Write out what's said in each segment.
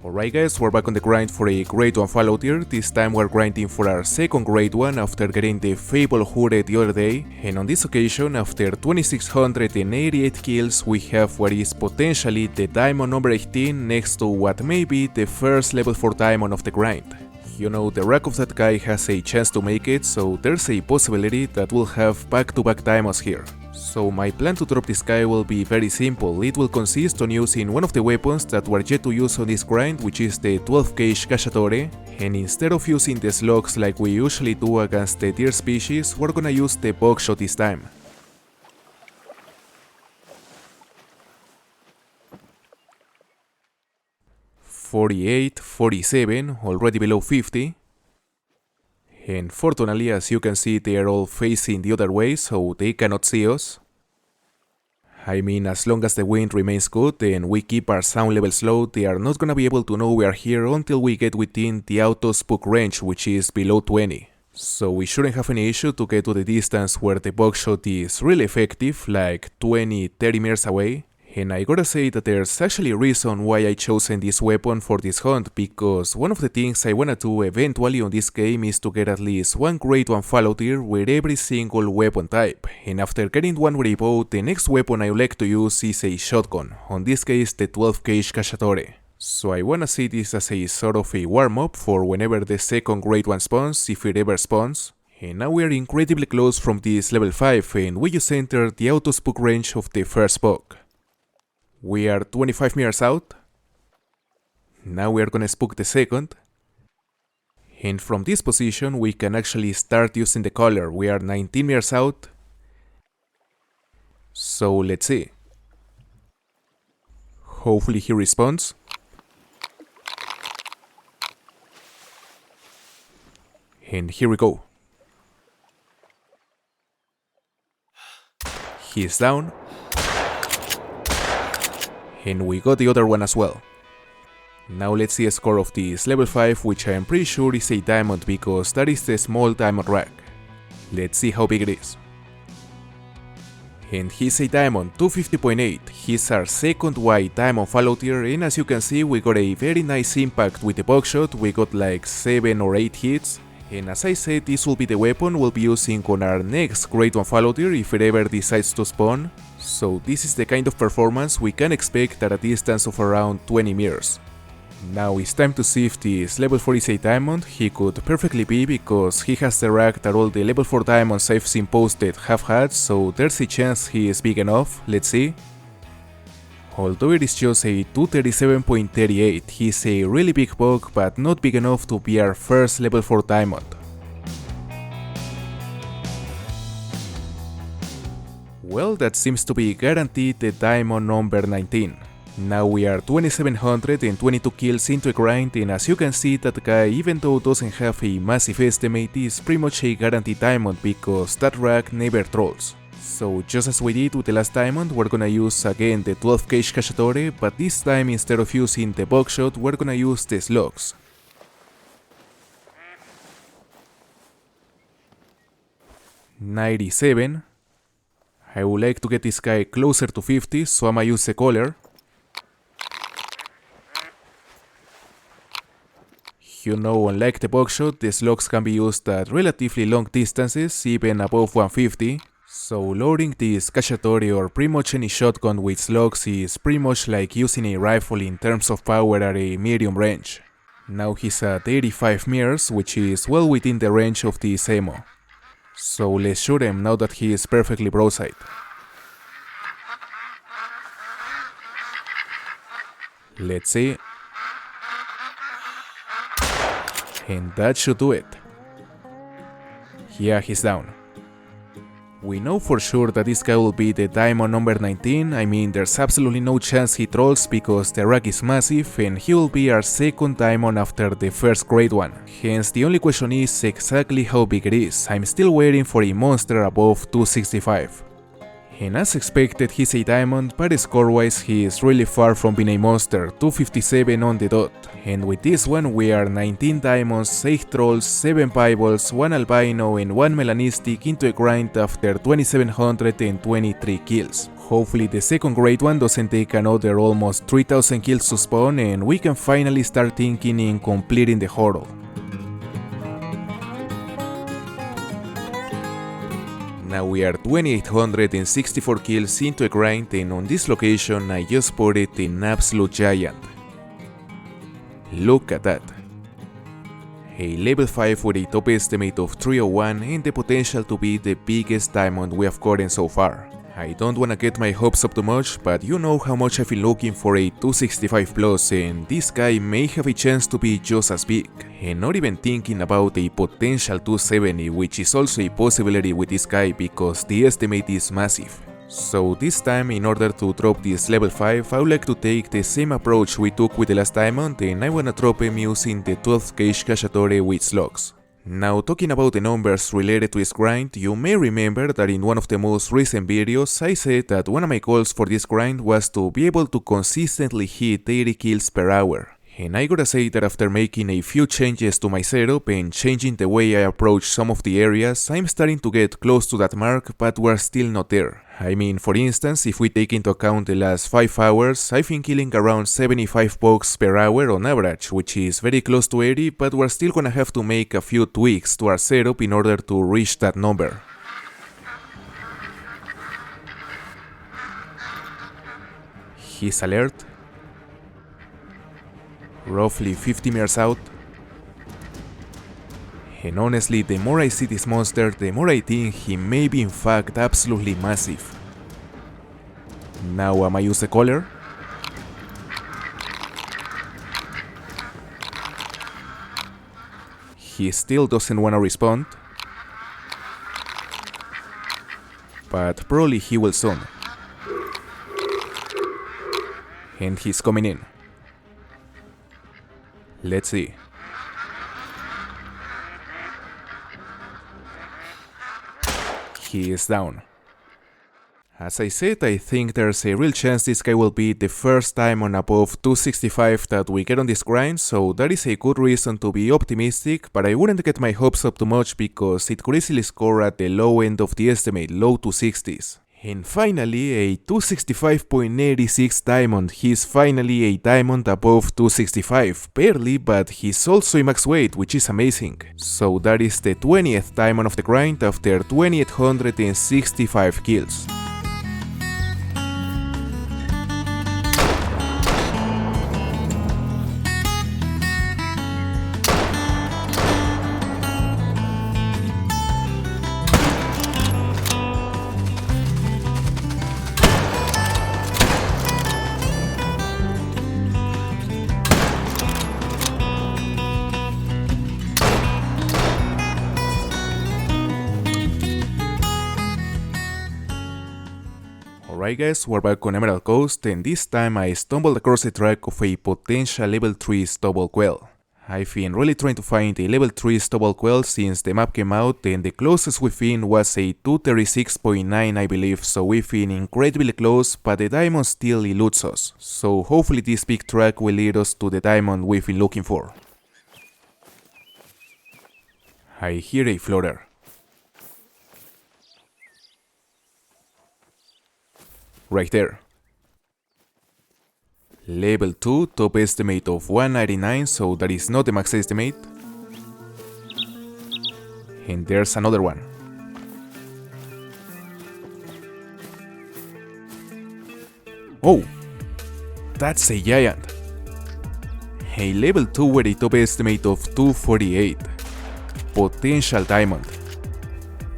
Alright guys, we're back on the grind for a grade 1 Fallow Deer. This time we're grinding for our second grade 1 after getting the Fable Hooded the other day, and on this occasion, after 2688 kills, we have what is potentially the diamond number 18 next to what may be the first level 4 diamond of the grind. You know, the rack of that guy has a chance to make it, so there's a possibility that we'll have back-to-back diamonds here. So my plan to drop this guy will be very simple. It will consist on using one of the weapons that we're yet to use on this grind, which is the 12 gauge Cacciatore, and instead of using the slugs like we usually do against the deer species, we're gonna use the buckshot this time. .48, 47, already below 50. And fortunately, as you can see, they are all facing the other way, so they cannot see us. I mean, as long as the wind remains good and we keep our sound levels low, they are not gonna be able to know we are here until we get within the auto spook range, which is below 20. So we shouldn't have any issue to get to the distance where the buckshot is really effective, like 20-30 meters away. And I gotta say that there's actually a reason why I chosen this weapon for this hunt, because one of the things I wanna do eventually on this game is to get at least one grade 1 Fallow Deer with every single weapon type, and after getting one with a bow, the next weapon I would like to use is a shotgun, on this case the 12 gauge Cacciatore. So I wanna see this as a sort of a warm-up for whenever the second grade 1 spawns, if it ever spawns. And now we are incredibly close from this level 5 and we just entered the auto spook range of the first spook. We are 25 meters out. Now we are gonna spook the second. And from this position we can actually start using the color. We are 19 meters out. So let's see. Hopefully he responds. And here we go. He's down. And we got the other one as well. Now let's see a score of this level 5, which I am pretty sure is a diamond because that is the small diamond rack. Let's see how big it is. And he's a diamond, 250.8. He's our second white diamond Fallow Deer, and as you can see we got a very nice impact with the buckshot. We got like 7 or 8 hits. And as I said, this will be the weapon we'll be using on our next grade 1 Fallow Deer if it ever decides to spawn. So this is the kind of performance we can expect at a distance of around 20 meters. Now it's time to see if this level 4 is a diamond. He could perfectly be because he has the rack that all the level 4 diamonds I've seen posted have had, so there's a chance he is big enough. Let's see. Although it is just a 237.38, he's a really big bug but not big enough to be our first level 4 diamond. Well, that seems to be guaranteed the diamond number 19. Now we are 2722 kills into a grind, and as you can see, that guy, even though doesn't have a massive estimate, is pretty much a guaranteed diamond because that rack never trolls. So just as we did with the last diamond, we're gonna use again the 12 gauge Cacciatore, but this time instead of using the buckshot, we're gonna use the slugs. .97. I would like to get this guy closer to 50, so I'ma use the collar. You know, unlike the buckshot, the slugs can be used at relatively long distances, even above 150. So loading this Cacciatore or pretty much any shotgun with slugs is pretty much like using a rifle in terms of power at a medium range. Now he's at 85 meters, which is well within the range of this ammo. So let's shoot him now that he is perfectly broadside. Let's see. And that should do it. Yeah, he's down. We know for sure that this guy will be the diamond number 19. I mean, there's absolutely no chance he trolls because the rack is massive and he will be our second diamond after the first grade 1. Hence the only question is exactly how big it is. I'm still waiting for a monster above 265. And as expected, he's a diamond, but score-wise he is really far from being a monster, 257 on the dot. And with this one we are 19 diamonds, 8 trolls, 7 piebbles, 1 albino and 1 melanistic into a grind after 2723 kills. Hopefully the second great one doesn't take another almost 3000 kills to spawn and we can finally start thinking in completing the hurdle. Now we are 2864 kills into a grind and on this location I just put it in absolute giant. Look at that. A level 5 with a top estimate of 301 and the potential to be the biggest diamond we have gotten so far. I don't wanna get my hopes up too much, but you know how much I've been looking for a 265 plus and this guy may have a chance to be just as big. And not even thinking about a potential 270, which is also a possibility with this guy because the estimate is massive. So this time, in order to drop this level 5, I would like to take the same approach we took with the last diamond and I wanna drop him using the 12 gauge cacciatore with slugs. Now talking about the numbers related to this grind, you may remember that in one of the most recent videos I said that one of my goals for this grind was to be able to consistently hit 80 kills per hour. And I gotta say that after making a few changes to my setup and changing the way I approach some of the areas, I'm starting to get close to that mark, but we're still not there. I mean, for instance, if we take into account the last 5 hours, I've been killing around 75 bugs per hour on average, which is very close to 80, but we're still gonna have to make a few tweaks to our setup in order to reach that number. He's alert. Roughly 50 meters out. And honestly, the more I see this monster, the more I think he may be in fact absolutely massive. Now am I use the collar? He still doesn't wanna respond. But probably he will soon. And he's coming in. Let's see. He is down. As I said, I think there's a real chance this guy will be the first diamond above 265 that we get on this grind, so that is a good reason to be optimistic, but I wouldn't get my hopes up too much because it could easily score at the low end of the estimate, low 260s. And finally, a 265.86 diamond. He's finally a diamond above 265, barely, but he's also a max weight, which is amazing. So that is the 20th diamond of the grind after 2865 kills. Alright guys, we're back on Emerald Coast and this time I stumbled across the track of a potential level 3 stubble quail. I've been really trying to find a level 3 stubble quail since the map came out and the closest we've been was a 236.9 I believe, so we've been incredibly close, but the diamond still eludes us. So hopefully this big track will lead us to the diamond we've been looking for. I hear a floater. Right there. Level 2, top estimate of 199, so that is not the max estimate. And there's another one. Oh, that's a giant. A level 2 with a top estimate of 248. Potential diamond.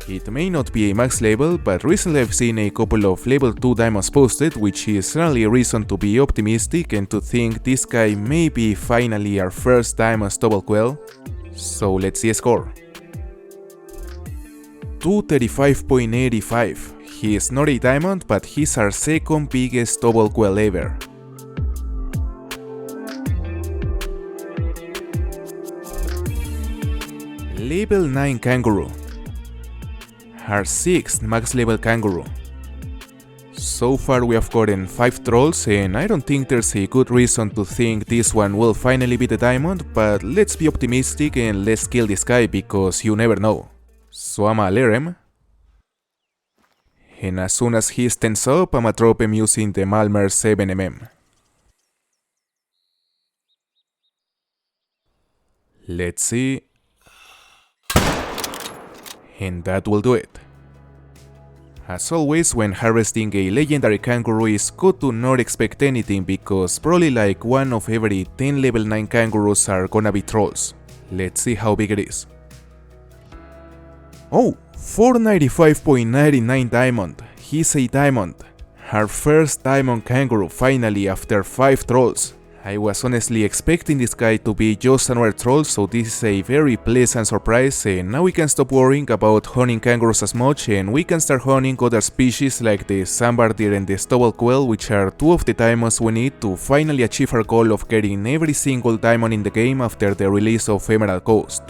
It may not be a max level, but recently I've seen a couple of level 2 diamonds posted, which is certainly a reason to be optimistic and to think this guy may be finally our first diamond stubble quail. So let's see a score. 235.85. He is not a diamond, but he's our second biggest stubble quail ever. Level 9 kangaroo. Our 6th max level kangaroo. So far we have gotten 5 trolls, and I don't think there's a good reason to think this one will finally be the diamond, but let's be optimistic and let's kill this guy because you never know. So I'ma lure him. And as soon as he stands up, I'ma drop him using the Malmer 7mm. Let's see. And that will do it. As always, when harvesting a legendary kangaroo, it's good to not expect anything because probably like 1 of every 10 level 9 kangaroos are gonna be trolls. Let's see how big it is. Oh, 495.99 diamond. He's a diamond. Our first diamond kangaroo finally after 5 trolls. I was honestly expecting this guy to be just another troll, so this is a very pleasant surprise, and now we can stop worrying about hunting kangaroos as much and we can start hunting other species like the sambar deer and the stubble quail, which are 2 of the diamonds we need to finally achieve our goal of getting every single diamond in the game after the release of Emerald Coast.